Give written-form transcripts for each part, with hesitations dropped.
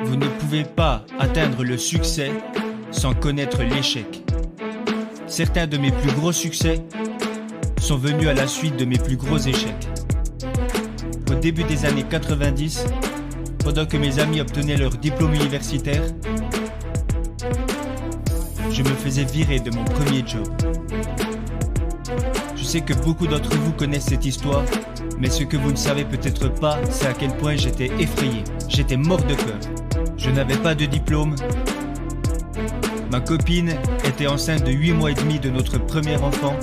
Vous ne pouvez pas atteindre le succès sans connaître l'échec. Certains de mes plus gros succès sont venus à la suite de mes plus gros échecs. Au début des années 90, pendant que mes amis obtenaient leur diplôme universitaire, je me faisais virer de mon premier job. Je sais que beaucoup d'entre vous connaissent cette histoire, mais ce que vous ne savez peut-être pas, c'est à quel point j'étais effrayé. J'étais mort de peur. Je n'avais pas de diplôme. Ma copine était enceinte de 8 mois et demi de notre premier enfant.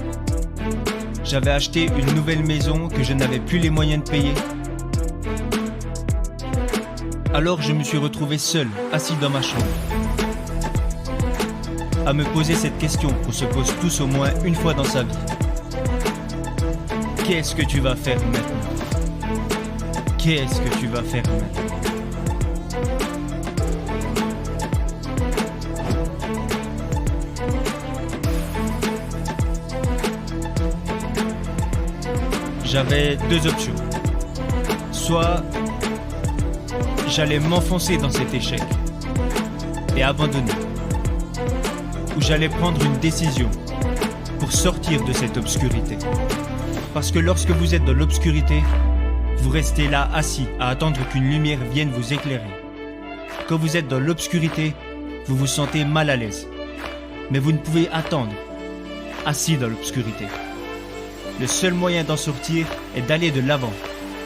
J'avais acheté une nouvelle maison que je n'avais plus les moyens de payer. Alors je me suis retrouvé seul, assis dans ma chambre, à me poser cette question qu'on se pose tous au moins une fois dans sa vie. Qu'est-ce que tu vas faire maintenant? Qu'est-ce que tu vas faire maintenant? J'avais deux options. Soit j'allais m'enfoncer dans cet échec et abandonner, ou j'allais prendre une décision pour sortir de cette obscurité. Parce que lorsque vous êtes dans l'obscurité, vous restez là assis à attendre qu'une lumière vienne vous éclairer. Quand vous êtes dans l'obscurité, vous vous sentez mal à l'aise. Mais vous ne pouvez attendre, assis dans l'obscurité. Le seul moyen d'en sortir est d'aller de l'avant,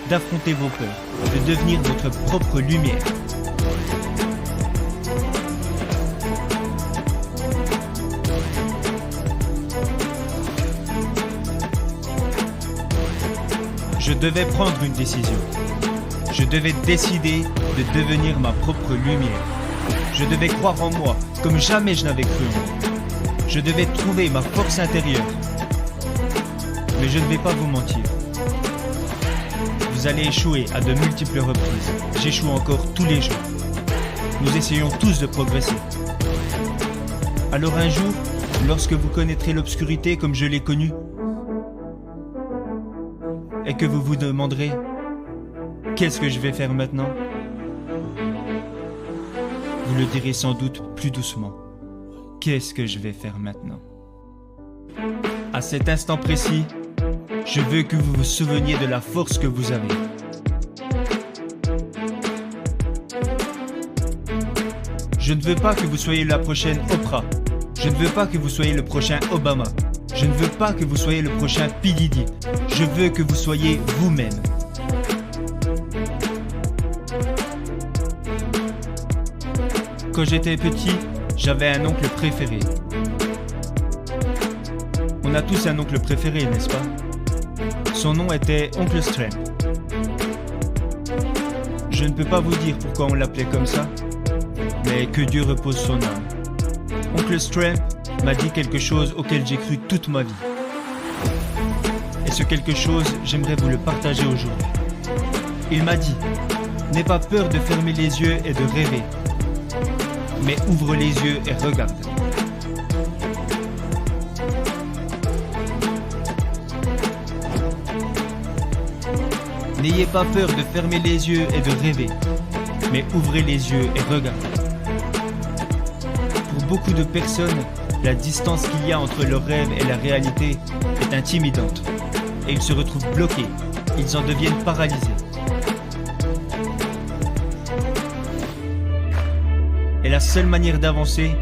d'affronter vos peurs, de devenir votre propre lumière. Je devais prendre une décision. Je devais décider de devenir ma propre lumière. Je devais croire en moi comme jamais je n'avais cru en moi. Je devais trouver ma force intérieure. Mais je ne vais pas vous mentir. Vous allez échouer à de multiples reprises. J'échoue encore tous les jours. Nous essayons tous de progresser. Alors un jour, lorsque vous connaîtrez l'obscurité comme je l'ai connue, et que vous vous demanderez « Qu'est-ce que je vais faire maintenant ?» Vous le direz sans doute plus doucement. « Qu'est-ce que je vais faire maintenant ?» À cet instant précis, je veux que vous vous souveniez de la force que vous avez. Je ne veux pas que vous soyez la prochaine Oprah. Je ne veux pas que vous soyez le prochain Obama. Je ne veux pas que vous soyez le prochain P. Diddy. Je veux que vous soyez vous-même. Quand j'étais petit, j'avais un oncle préféré. On a tous un oncle préféré, n'est-ce pas? Son nom était Oncle Stramp. Je ne peux pas vous dire pourquoi on l'appelait comme ça, mais que Dieu repose son âme. Oncle Stramp m'a dit quelque chose auquel j'ai cru toute ma vie. Et ce quelque chose, j'aimerais vous le partager aujourd'hui. Il m'a dit, n'aie pas peur de fermer les yeux et de rêver, mais ouvre les yeux et regarde. N'ayez pas peur de fermer les yeux et de rêver, mais ouvrez les yeux et regardez. Pour beaucoup de personnes, la distance qu'il y a entre leurs rêves et la réalité est intimidante. Et ils se retrouvent bloqués, ils en deviennent paralysés. Et la seule manière d'avancer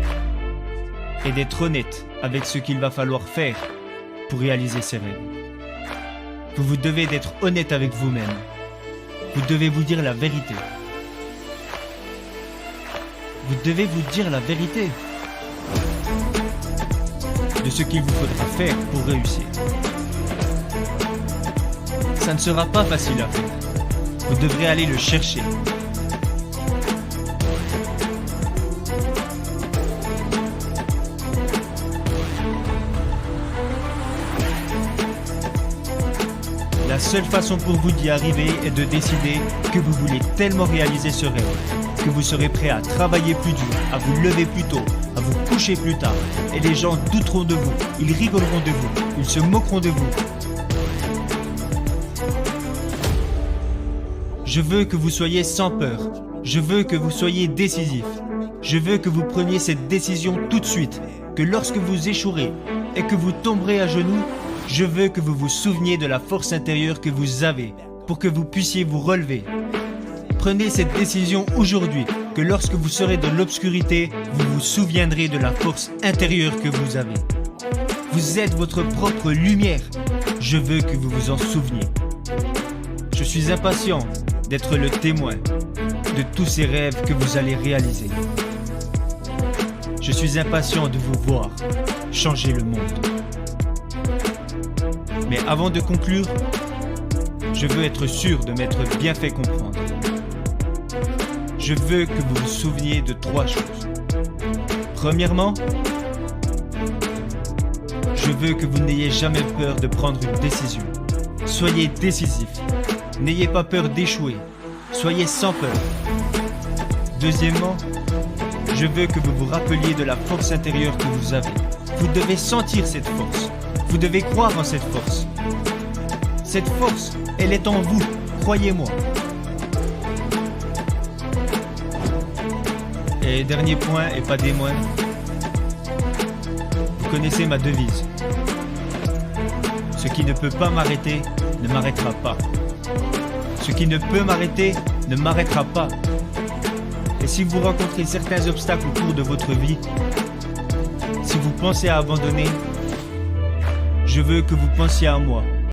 est d'être honnête avec ce qu'il va falloir faire pour réaliser ses rêves. Vous devez être honnête avec vous-même. Vous devez vous dire la vérité. Vous devez vous dire la vérité de ce qu'il vous faudra faire pour réussir. Ça ne sera pas facile à faire. Vous devrez aller le chercher. La seule façon pour vous d'y arriver est de décider que vous voulez tellement réaliser ce rêve, que vous serez prêt à travailler plus dur, à vous lever plus tôt, à vous coucher plus tard. Et les gens douteront de vous, ils rigoleront de vous, ils se moqueront de vous. Je veux que vous soyez sans peur. Je veux que vous soyez décisif. Je veux que vous preniez cette décision tout de suite, que lorsque vous échouerez et que vous tomberez à genoux, je veux que vous vous souveniez de la force intérieure que vous avez pour que vous puissiez vous relever. Prenez cette décision aujourd'hui, que lorsque vous serez dans l'obscurité, vous vous souviendrez de la force intérieure que vous avez. Vous êtes votre propre lumière. Je veux que vous vous en souveniez. Je suis impatient d'être le témoin de tous ces rêves que vous allez réaliser. Je suis impatient de vous voir changer le monde. Mais avant de conclure, je veux être sûr de m'être bien fait comprendre. Je veux que vous vous souveniez de 3 choses. Premièrement, je veux que vous n'ayez jamais peur de prendre une décision. Soyez décisif. N'ayez pas peur d'échouer. Soyez sans peur. Deuxièmement, je veux que vous vous rappeliez de la force intérieure que vous avez. Vous devez sentir cette force. Vous devez croire en cette force. Cette force, elle est en vous, croyez-moi. Et dernier point, et pas des moindres, vous connaissez ma devise. Ce qui ne peut pas m'arrêter ne m'arrêtera pas. Ce qui ne peut m'arrêter ne m'arrêtera pas. Et si vous rencontrez certains obstacles au cours de votre vie, si vous pensez à abandonner, je veux que vous pensiez à moi.